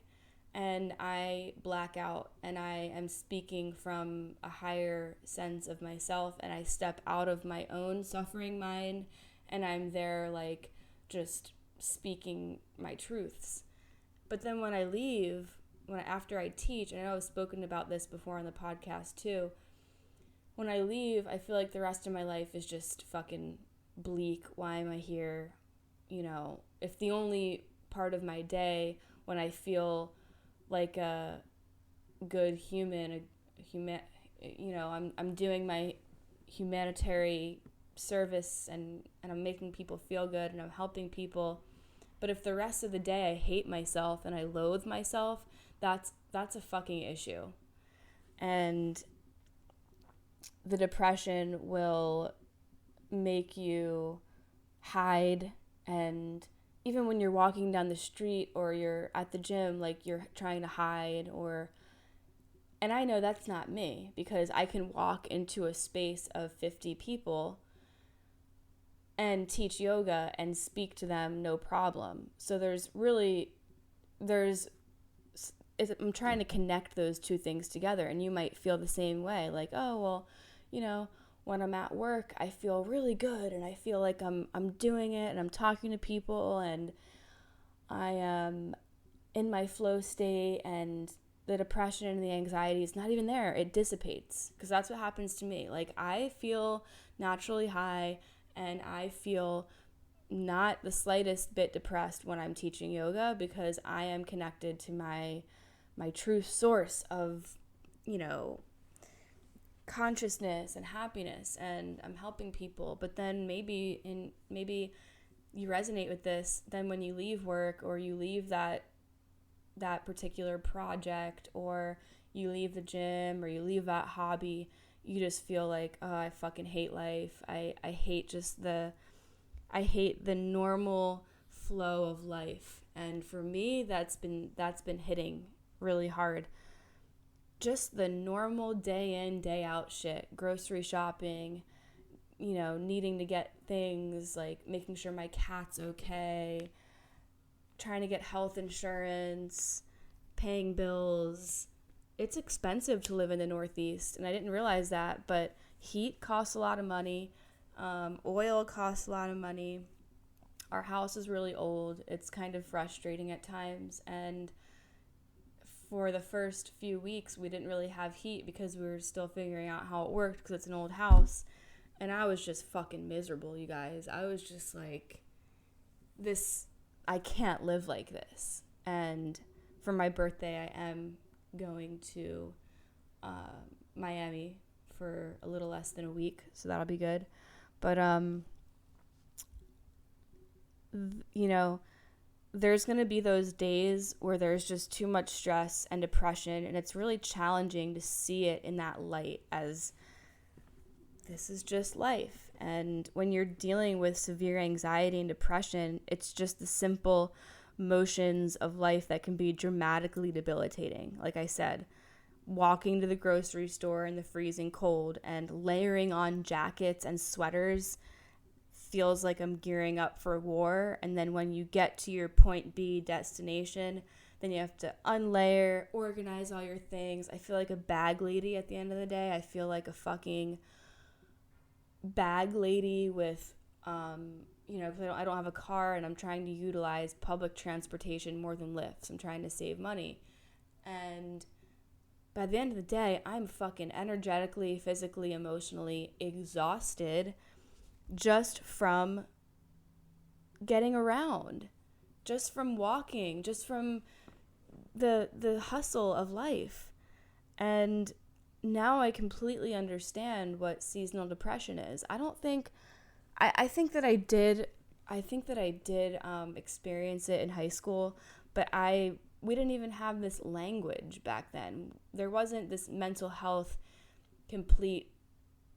and I black out, and I am speaking from a higher sense of myself, and I step out of my own suffering mind, and I'm there like just speaking my truths. But then when I leave, after I teach, and I know I've spoken about this before on the podcast too, when I leave, I feel like the rest of my life is just fucking bleak. Why am I here? if the only part of my day when I feel like a good I'm doing my humanitarian service and I'm making people feel good and I'm helping people. But if the rest of the day I hate myself and I loathe myself, that's a fucking issue. And the depression will make you hide, and even when you're walking down the street or you're at the gym, like you're trying to hide, and I know that's not me because I can walk into a space of 50 people and teach yoga and speak to them no problem. So I'm trying to connect those two things together, and you might feel the same way, like, oh, well, when I'm at work, I feel really good and I feel like I'm doing it and I'm talking to people and I am in my flow state, and the depression and the anxiety is not even there. It dissipates, because that's what happens to me. Like, I feel naturally high and I feel not the slightest bit depressed when I'm teaching yoga, because I am connected to my true source of, consciousness and happiness, and I'm helping people. But then maybe you resonate with this, then when you leave work or you leave that particular project or you leave the gym or you leave that hobby, you just feel like, oh, I fucking hate life. I hate I hate the normal flow of life. And for me, that's been hitting really hard. Just the normal day in, day out shit, grocery shopping, needing to get things, like making sure my cat's okay, trying to get health insurance, paying bills. It's expensive to live in the Northeast, and I didn't realize that, but heat costs a lot of money. Oil costs a lot of money. Our house is really old. It's kind of frustrating at times, and for the first few weeks, we didn't really have heat because we were still figuring out how it worked, because it's an old house. And I was just fucking miserable, you guys. I was just like, I can't live like this. And for my birthday, I am going to Miami for a little less than a week, so that'll be good. But, there's going to be those days where there's just too much stress and depression, and it's really challenging to see it in that light as this is just life. And when you're dealing with severe anxiety and depression, it's just the simple motions of life that can be dramatically debilitating. Like I said, walking to the grocery store in the freezing cold and layering on jackets and sweaters feels like I'm gearing up for war. And then when you get to your point B destination, then you have to unlayer, organize all your things. I feel like a bag lady at the end of the day. I feel like a fucking bag lady with, because I don't have a car and I'm trying to utilize public transportation more than Lyfts. I'm trying to save money. And by the end of the day, I'm fucking energetically, physically, emotionally exhausted just from getting around, just from walking, just from the hustle of life. And now I completely understand what seasonal depression is. I think that I did experience it in high school, but we didn't even have this language back then. There wasn't this mental health complete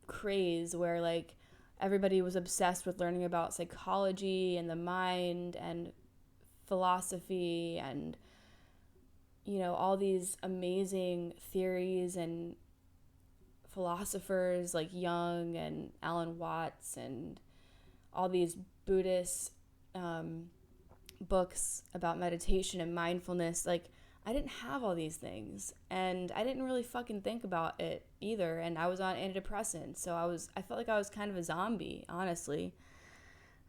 craze where like everybody was obsessed with learning about psychology and the mind and philosophy and, all these amazing theories and philosophers like Jung and Alan Watts and all these Buddhist books about meditation and mindfulness. Like, I didn't have all these things, and I didn't really fucking think about it either, and I was on antidepressants, so I felt like I was kind of a zombie, honestly.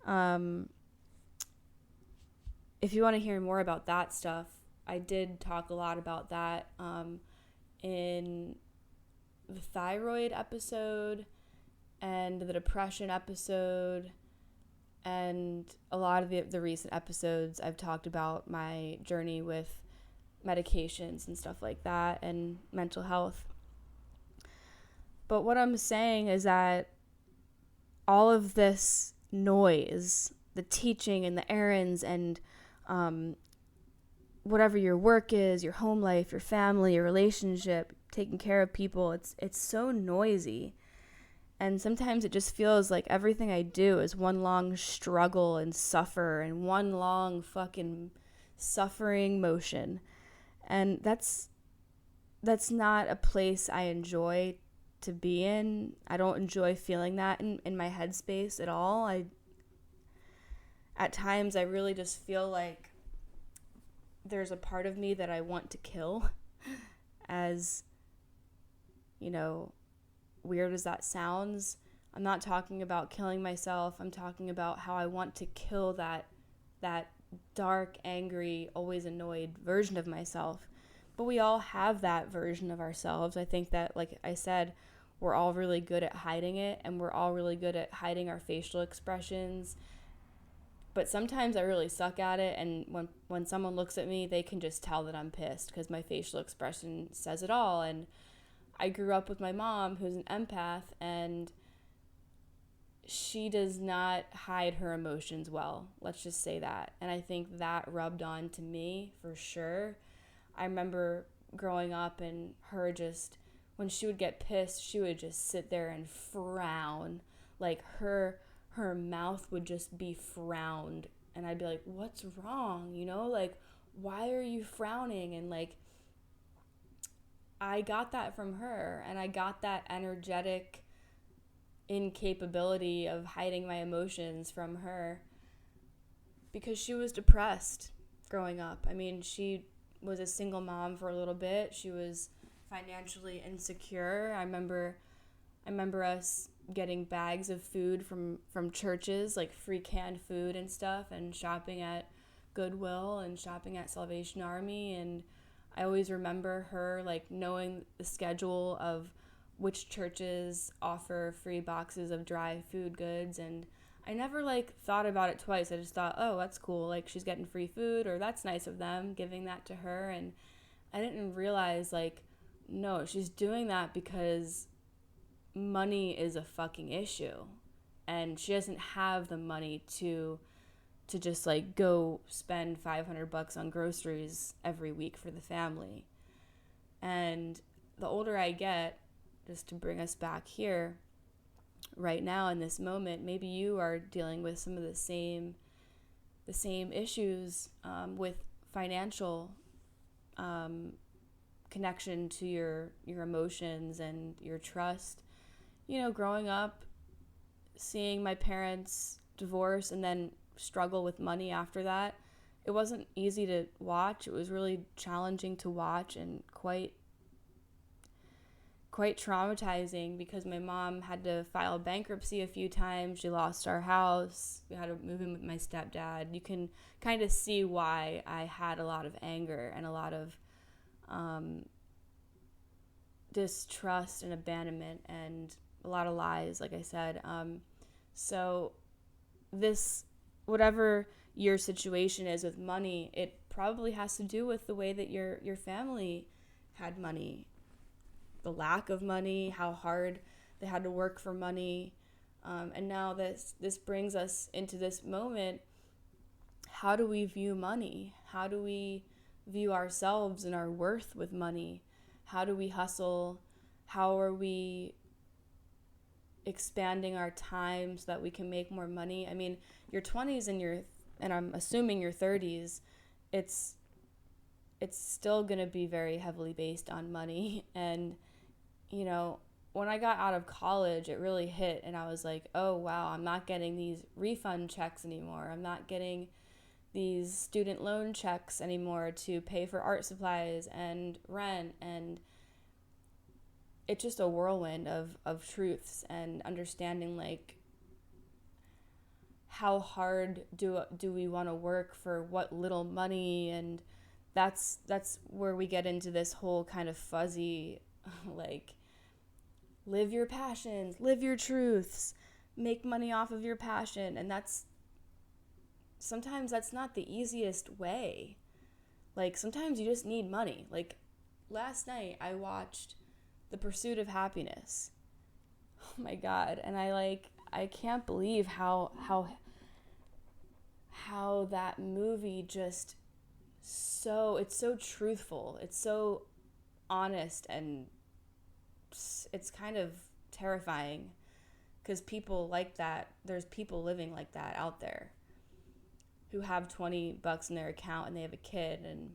If you want to hear more about that stuff, I did talk a lot about that in the thyroid episode and the depression episode And a lot of the recent episodes, I've talked about my journey with medications and stuff like that and mental health. But what I'm saying is that all of this noise, the teaching and the errands and whatever your work is, your home life, your family, your relationship, taking care of people, it's so noisy. And sometimes it just feels like everything I do is one long struggle and suffer and one long fucking suffering motion. And that's not a place I enjoy to be in. I don't enjoy feeling that in my headspace at all. At times I really just feel like there's a part of me that I want to kill. As, you know, weird as that sounds, I'm not talking about killing myself. I'm talking about how I want to kill that dark, angry, always annoyed version of myself. But we all have that version of ourselves. I think that, like I said, we're all really good at hiding it, and we're all really good at hiding our facial expressions. But sometimes I really suck at it, and when someone looks at me, they can just tell that I'm pissed because my facial expression says it all. And I grew up with my mom, who's an empath, and she does not hide her emotions well. Let's just say that. And I think that rubbed on to me for sure. I remember growing up and her just, when she would get pissed, she would just sit there and frown. Like her mouth would just be frowned. And I'd be like, what's wrong? You know, like, why are you frowning? And like, I got that from her, and I got that energetic incapability of hiding my emotions from her because she was depressed growing up. I mean, she was a single mom for a little bit. She was financially insecure. I remember us getting bags of food from churches, like free canned food and stuff, and shopping at Goodwill and shopping at Salvation Army. And I always remember her like knowing the schedule of which churches offer free boxes of dry food goods, and I never like thought about it twice. I just thought, oh, that's cool, like she's getting free food, or that's nice of them giving that to her. And I didn't realize, like, no, she's doing that because money is a fucking issue, and she doesn't have the money to just like go spend $500 on groceries every week for the family. And the older I get, just to bring us back here right now in this moment, maybe you are dealing with some of the same issues with financial connection to your emotions and your trust. You know, growing up, seeing my parents divorce and then struggle with money after that, it wasn't easy to watch. It was really challenging to watch and quite traumatizing because my mom had to file bankruptcy a few times. She lost our house. We had to move in with my stepdad. You can kind of see why I had a lot of anger and a lot of distrust and abandonment and a lot of lies, like I said. So this, whatever your situation is with money, it probably has to do with the way that your family had money, the lack of money, how hard they had to work for money. And now this brings us into this moment. How do we view money? How do we view ourselves and our worth with money? How do we hustle? How are we expanding our time so that we can make more money? I mean, your 20s and I'm assuming your 30s, it's still going to be very heavily based on money. And you know, when I got out of college, it really hit, and I was like, oh wow, I'm not getting these refund checks anymore. I'm not getting these student loan checks anymore to pay for art supplies and rent, and it's just a whirlwind of truths and understanding, like, how hard do we want to work for what little money. And that's where we get into this whole kind of fuzzy, like, live your passions, live your truths, make money off of your passion. And that's sometimes that's not the easiest way. Like, sometimes you just need money. Like, last night I watched The Pursuit of Happiness. Oh my God. And I can't believe how that movie just it's so truthful. It's so honest, and it's kind of terrifying because people like that, there's people living like that out there who have $20 in their account and they have a kid. And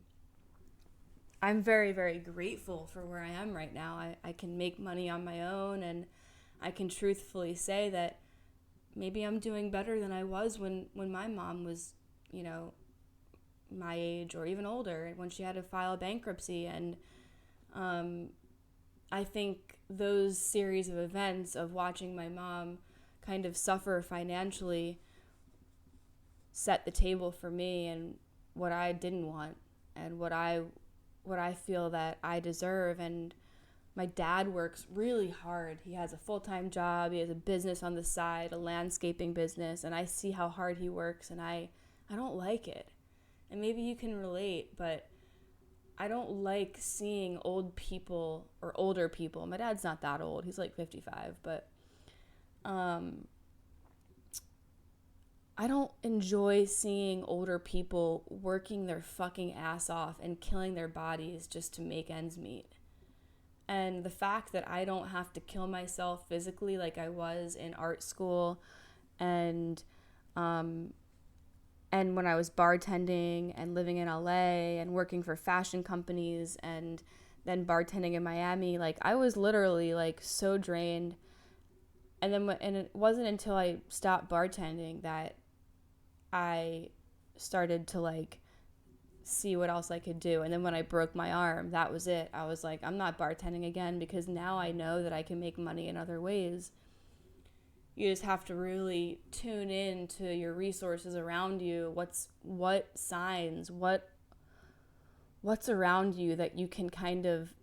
I'm very, very grateful for where I am right now. I can make money on my own, and I can truthfully say that maybe I'm doing better than I was when my mom was, my age or even older, when she had to file bankruptcy. And I think those series of events of watching my mom kind of suffer financially set the table for me and what I didn't want and what I feel that I deserve. And my dad works really hard. He has a full-time job. He has a business on the side, a landscaping business, and I see how hard he works, and I don't like it. And maybe you can relate, but I don't like seeing old people or older people. My dad's not that old. He's like 55, but I don't enjoy seeing older people working their fucking ass off and killing their bodies just to make ends meet. And the fact that I don't have to kill myself physically like I was in art school and when I was bartending and living in LA and working for fashion companies and then bartending in Miami, like I was literally like so drained. And it wasn't until I stopped bartending that I started to like see what else I could do. And then when I broke my arm, that was it. I was like, I'm not bartending again, because now I know that I can make money in other ways. You just have to really tune in to your resources around you. What signs, what's around you that you can kind of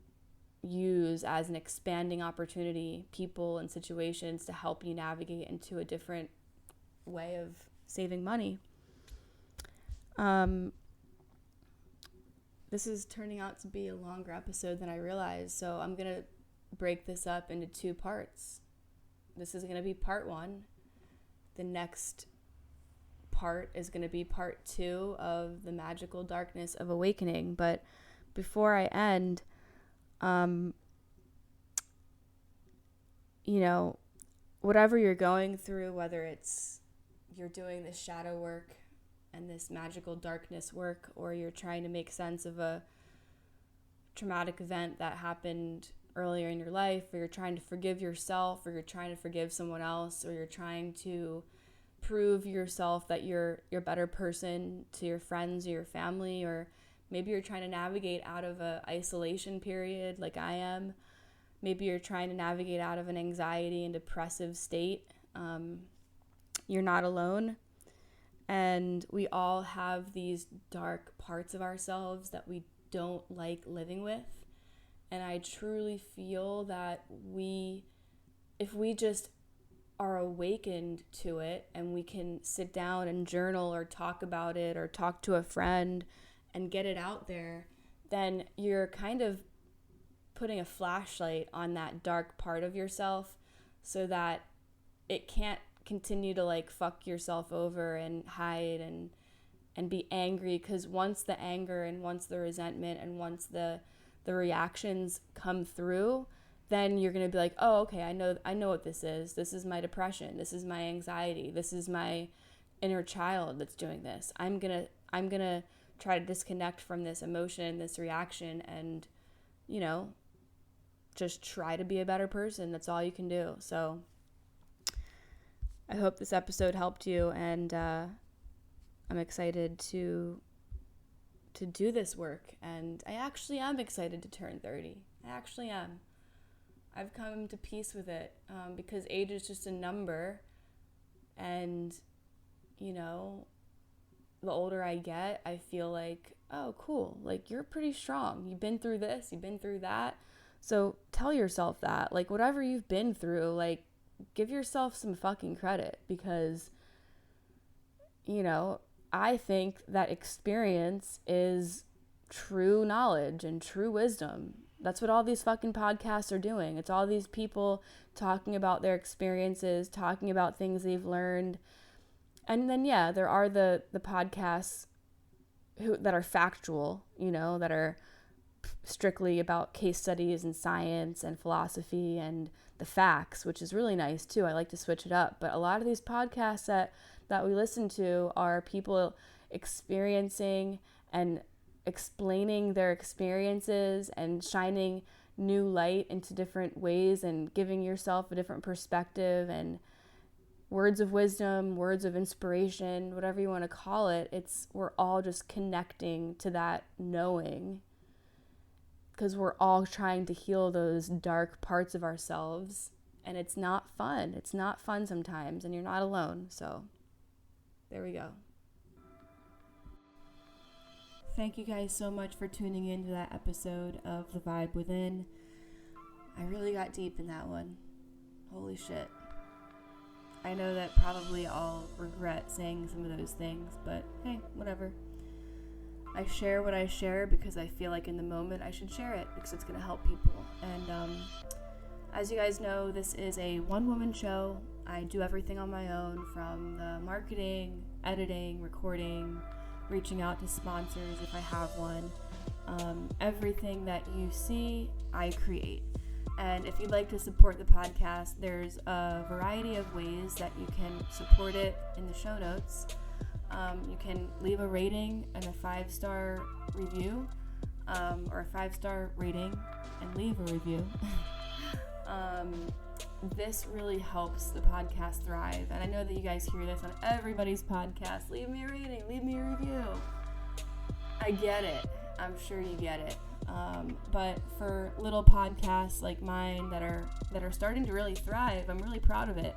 use as an expanding opportunity, people and situations to help you navigate into a different way of saving money. This is turning out to be a longer episode than I realized, so I'm going to break this up into 2 parts. This is going to be part 1. The next part is going to be part 2 of The Magical Darkness of Awakening. But before I end, whatever you're going through, whether it's you're doing this shadow work and this magical darkness work, or you're trying to make sense of a traumatic event that happened earlier in your life, or you're trying to forgive yourself, or you're trying to forgive someone else, or you're trying to prove yourself that you're a better person to your friends or your family, or maybe you're trying to navigate out of a isolation period like I am. Maybe you're trying to navigate out of an anxiety and depressive state. You're not alone. And we all have these dark parts of ourselves that we don't like living with. And I truly feel that if we just are awakened to it, and we can sit down and journal or talk about it or talk to a friend and get it out there, then you're kind of putting a flashlight on that dark part of yourself so that it can't continue to like fuck yourself over and hide and be angry. Because once the anger and once the resentment and once the reactions come through, then you're going to be like, oh, okay, I know what this is. This is my depression. This is my anxiety. This is my inner child that's doing this. I'm going to try to disconnect from this emotion, this reaction, and, just try to be a better person. That's all you can do. So I hope this episode helped you, and I'm excited to do this work. And I actually am excited to turn 30. I actually am. I've come to peace with it, because age is just a number. And, the older I get, I feel like, oh, cool. Like, you're pretty strong. You've been through this. You've been through that. So tell yourself that. Like, whatever you've been through, like, give yourself some fucking credit, because, I think that experience is true knowledge and true wisdom. That's what all these fucking podcasts are doing. It's all these people talking about their experiences, talking about things they've learned. And then, yeah, there are the podcasts that are factual, that are strictly about case studies and science and philosophy and the facts, which is really nice too. I like to switch it up. But a lot of these podcasts that we listen to are people experiencing and explaining their experiences and shining new light into different ways and giving yourself a different perspective and words of wisdom, words of inspiration, whatever you want to call it. We're all just connecting to that knowing, because we're all trying to heal those dark parts of ourselves, and it's not fun. It's not fun sometimes, and you're not alone. So there we go. Thank you guys so much for tuning in to that episode of The Vibe Within. I really got deep in that one. Holy shit. I know that probably I'll regret saying some of those things, but hey, whatever. I share what I share because I feel like in the moment I should share it because it's going to help people. And as you guys know, this is a one-woman show. I do everything on my own, from the marketing, editing, recording, reaching out to sponsors if I have one. Everything that you see, I create. And if you'd like to support the podcast, there's a variety of ways that you can support it in the show notes. You can leave a rating and a 5-star review, or a 5-star rating and leave a review. This really helps the podcast thrive. And I know that you guys hear this on everybody's podcast. Leave me a rating, leave me a review. I get it. I'm sure you get it. But for little podcasts like mine that are starting to really thrive, I'm really proud of it.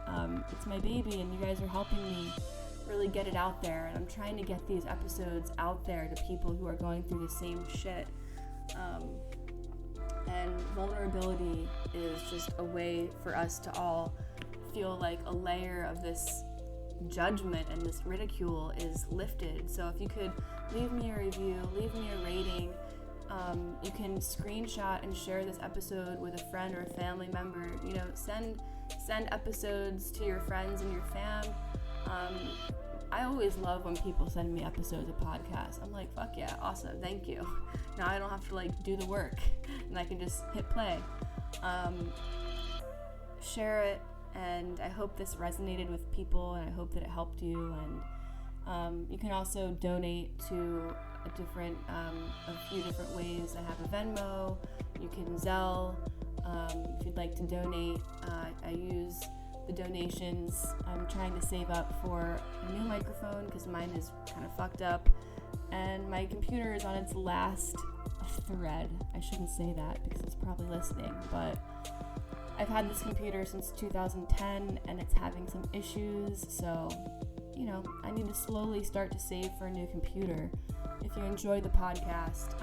It's my baby, and you guys are helping me really get it out there. And I'm trying to get these episodes out there to people who are going through the same shit. And vulnerability is just a way for us to all feel like a layer of this judgment and this ridicule is lifted. So if you could leave me a review, leave me a rating. You can screenshot and share this episode with a friend or a family member. Send episodes to your friends and your fam. I always love when people send me episodes of podcasts. I'm like, fuck yeah, awesome, thank you. Now I don't have to do the work, and I can just hit play. Share it, and I hope this resonated with people, and I hope that it helped you. And you can also donate to a few different ways. I have a Venmo, you can Zelle. If you'd like to donate, I use the donations. I'm trying to save up for a new microphone because mine is kind of fucked up, and my computer is on its last thread. I shouldn't say that because it's probably listening, but I've had this computer since 2010 and it's having some issues, so I need to slowly start to save for a new computer. If you enjoy the podcast,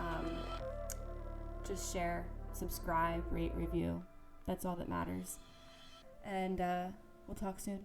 just share, subscribe, rate, review. That's all that matters. And we'll talk soon.